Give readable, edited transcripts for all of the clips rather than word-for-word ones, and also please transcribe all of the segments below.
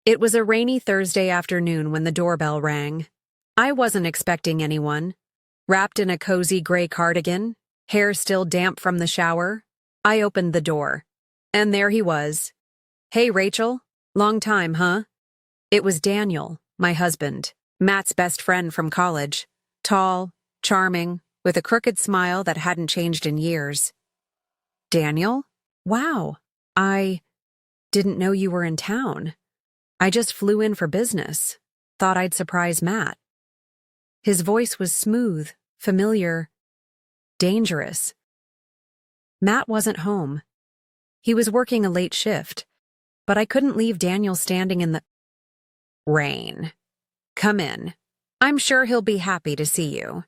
It was a rainy Thursday afternoon when the doorbell rang. I wasn't expecting anyone. Wrapped in a cozy gray cardigan, hair still damp from the shower, I opened the door. And there he was. "Hey, Rachel. Long time, huh?" It was Daniel, my husband, Matt's best friend from college. Tall, charming, with a crooked smile that hadn't changed in years. "Daniel? Wow. I didn't know you were in town. I just flew in for business. Thought I'd surprise Matt." His voice was smooth, familiar, dangerous. Matt wasn't home. He was working a late shift, but I couldn't leave Daniel standing in the rain. "Come in. I'm sure he'll be happy to see you."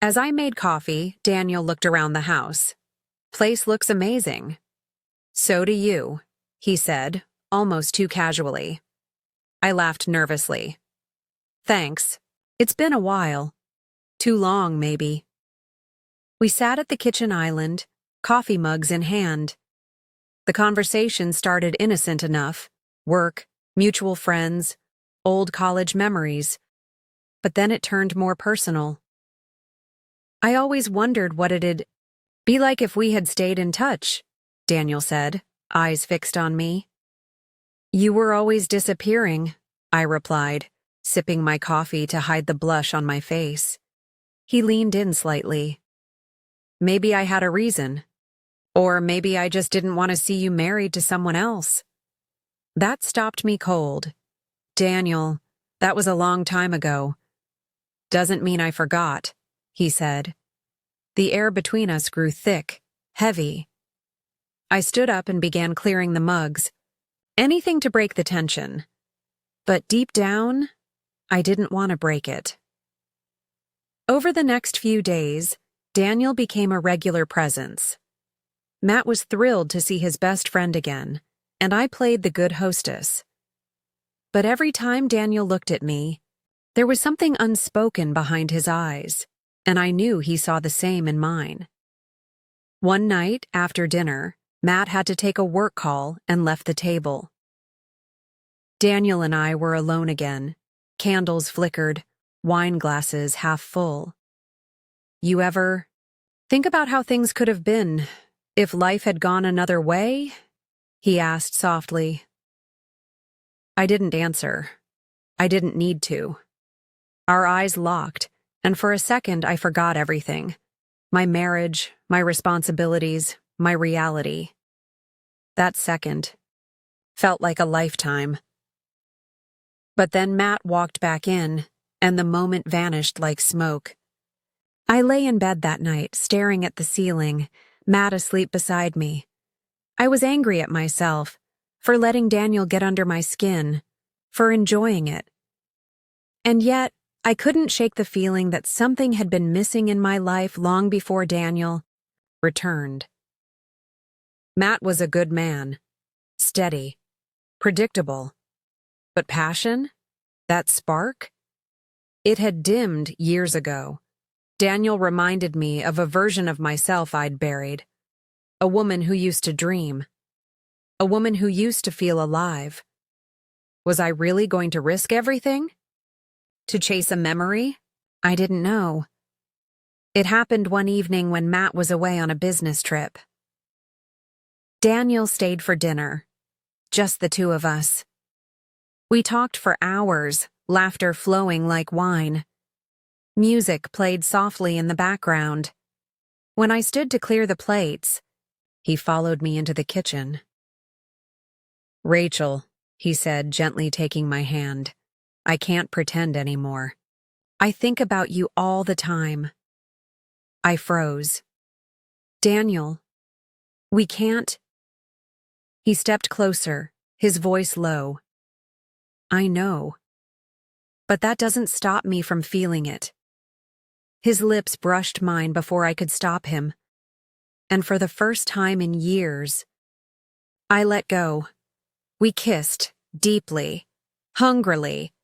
As I made coffee, Daniel looked around the house. "Place looks amazing." "So do you," he said, almost too casually. I laughed nervously. "Thanks. It's been a while. Too long, maybe." We sat at the kitchen island, coffee mugs in hand. The conversation started innocent enough: work, mutual friends, old college memories. But then it turned more personal. "I always wondered what it'd be like if we had stayed in touch," Daniel said, eyes fixed on me. "You were always disappearing," I replied, sipping my coffee to hide the blush on my face. He leaned in slightly. "Maybe I had a reason. Or maybe I just didn't want to see you married to someone else." That stopped me cold. "Daniel, that was a long time ago." "Doesn't mean I forgot," he said. The air between us grew thick, heavy. I stood up and began clearing the mugs. Anything to break the tension. But deep down, I didn't want to break it. Over the next few days, Daniel became a regular presence. Matt was thrilled to see his best friend again, and I played the good hostess. But every time Daniel looked at me, there was something unspoken behind his eyes, and I knew he saw the same in mine. One night, after dinner, Matt had to take a work call and left the table. Daniel and I were alone again. Candles flickered, wine glasses half full. "You ever think about how things could have been if life had gone another way?" he asked softly. I didn't answer. I didn't need to. Our eyes locked, and for a second I forgot everything. My marriage, my responsibilities, my reality. That second felt like a lifetime. But then Matt walked back in, and the moment vanished like smoke. I lay in bed that night, staring at the ceiling, Matt asleep beside me. I was angry at myself for letting Daniel get under my skin, for enjoying it. And yet, I couldn't shake the feeling that something had been missing in my life long before Daniel returned. Matt was a good man, steady, predictable. But passion? That spark? It had dimmed years ago. Daniel reminded me of a version of myself I'd buried. A woman who used to dream. A woman who used to feel alive. Was I really going to risk everything? To chase a memory? I didn't know. It happened one evening when Matt was away on a business trip. Daniel stayed for dinner. Just the two of us. We talked for hours, laughter flowing like wine. Music played softly in the background. When I stood to clear the plates, he followed me into the kitchen. "Rachel," he said, gently taking my hand, "I can't pretend anymore. I think about you all the time." I froze. "Daniel, we can't." He stepped closer, his voice low. "I know. But that doesn't stop me from feeling it." His lips brushed mine before I could stop him. And for the first time in years, I let go. We kissed, deeply, hungrily,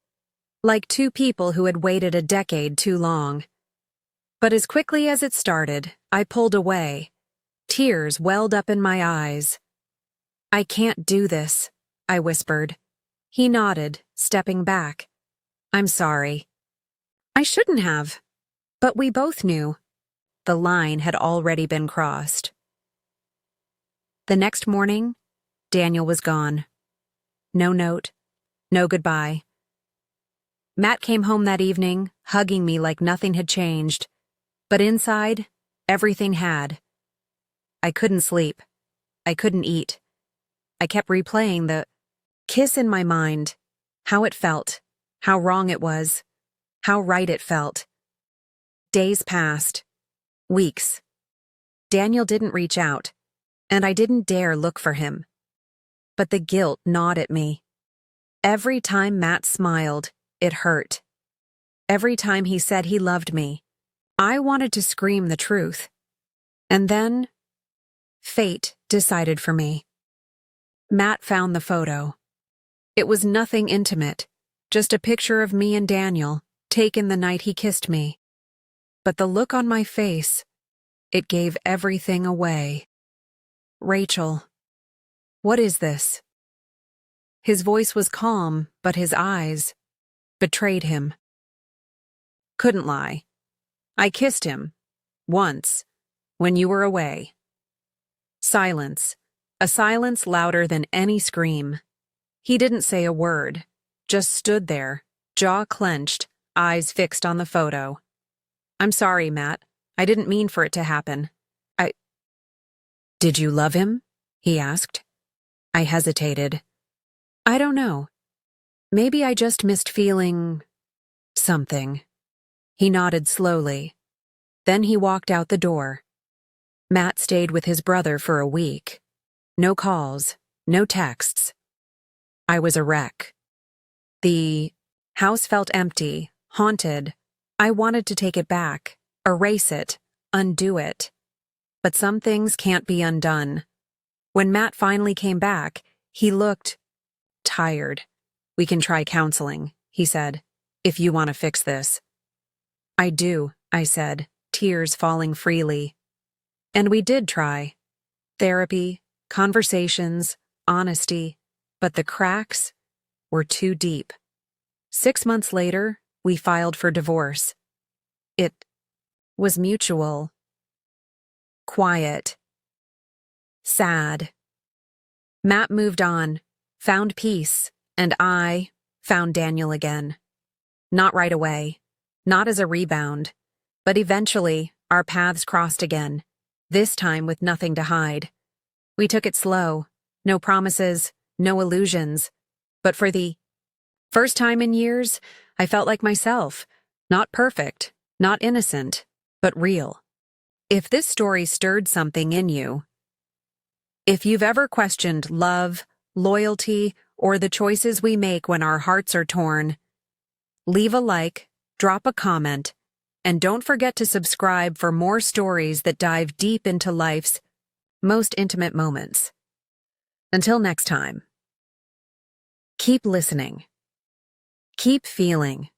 like two people who had waited a decade too long. But as quickly as it started, I pulled away. Tears welled up in my eyes. "I can't do this," I whispered. He nodded, stepping back. I'm sorry. I shouldn't have. But we both knew. The line had already been crossed. The next morning, Daniel was gone. No note, no goodbye. Matt came home that evening, hugging me like nothing had changed. But inside, everything had. I couldn't sleep. I couldn't eat. I kept replaying the kiss in my mind, how it felt, how wrong it was, how right it felt. Days passed. Weeks. Daniel didn't reach out, and I didn't dare look for him. But the guilt gnawed at me. Every time Matt smiled, it hurt. Every time he said he loved me, I wanted to scream the truth. And then, fate decided for me. Matt found the photo. It was nothing intimate, just a picture of me and Daniel, taken the night he kissed me. But the look on my face, it gave everything away. Rachel, what is this? His voice was calm, but his eyes betrayed him. Couldn't lie. I kissed him. Once. When you were away. Silence. A silence louder than any scream. He didn't say a word. Just stood there, jaw clenched, eyes fixed on the photo. I'm sorry, Matt. I didn't mean for it to happen. Did you love him? He asked. I hesitated. I don't know. Maybe I just missed feeling something. He nodded slowly. Then he walked out the door. Matt stayed with his brother for a week. No calls, no texts. I was a wreck. The house felt empty, haunted. I wanted to take it back, erase it, undo it. But some things can't be undone. When Matt finally came back, he looked tired. We can try counseling, he said, if you want to fix this. I do, I said, tears falling freely. And we did try. Therapy, conversations, honesty, but the cracks were too deep. 6 months later, we filed for divorce. It was mutual. Quiet. Sad. Matt moved on, found peace, and I found Daniel again. Not right away, not as a rebound, but eventually our paths crossed again, this time with nothing to hide. We took it slow, no promises, no illusions, but for the first time in years, I felt like myself, not perfect, not innocent, but real. If this story stirred something in you, if you've ever questioned love, loyalty, or the choices we make when our hearts are torn, leave a like, drop a comment, and don't forget to subscribe for more stories that dive deep into life's most intimate moments. Until next time, keep listening, keep feeling,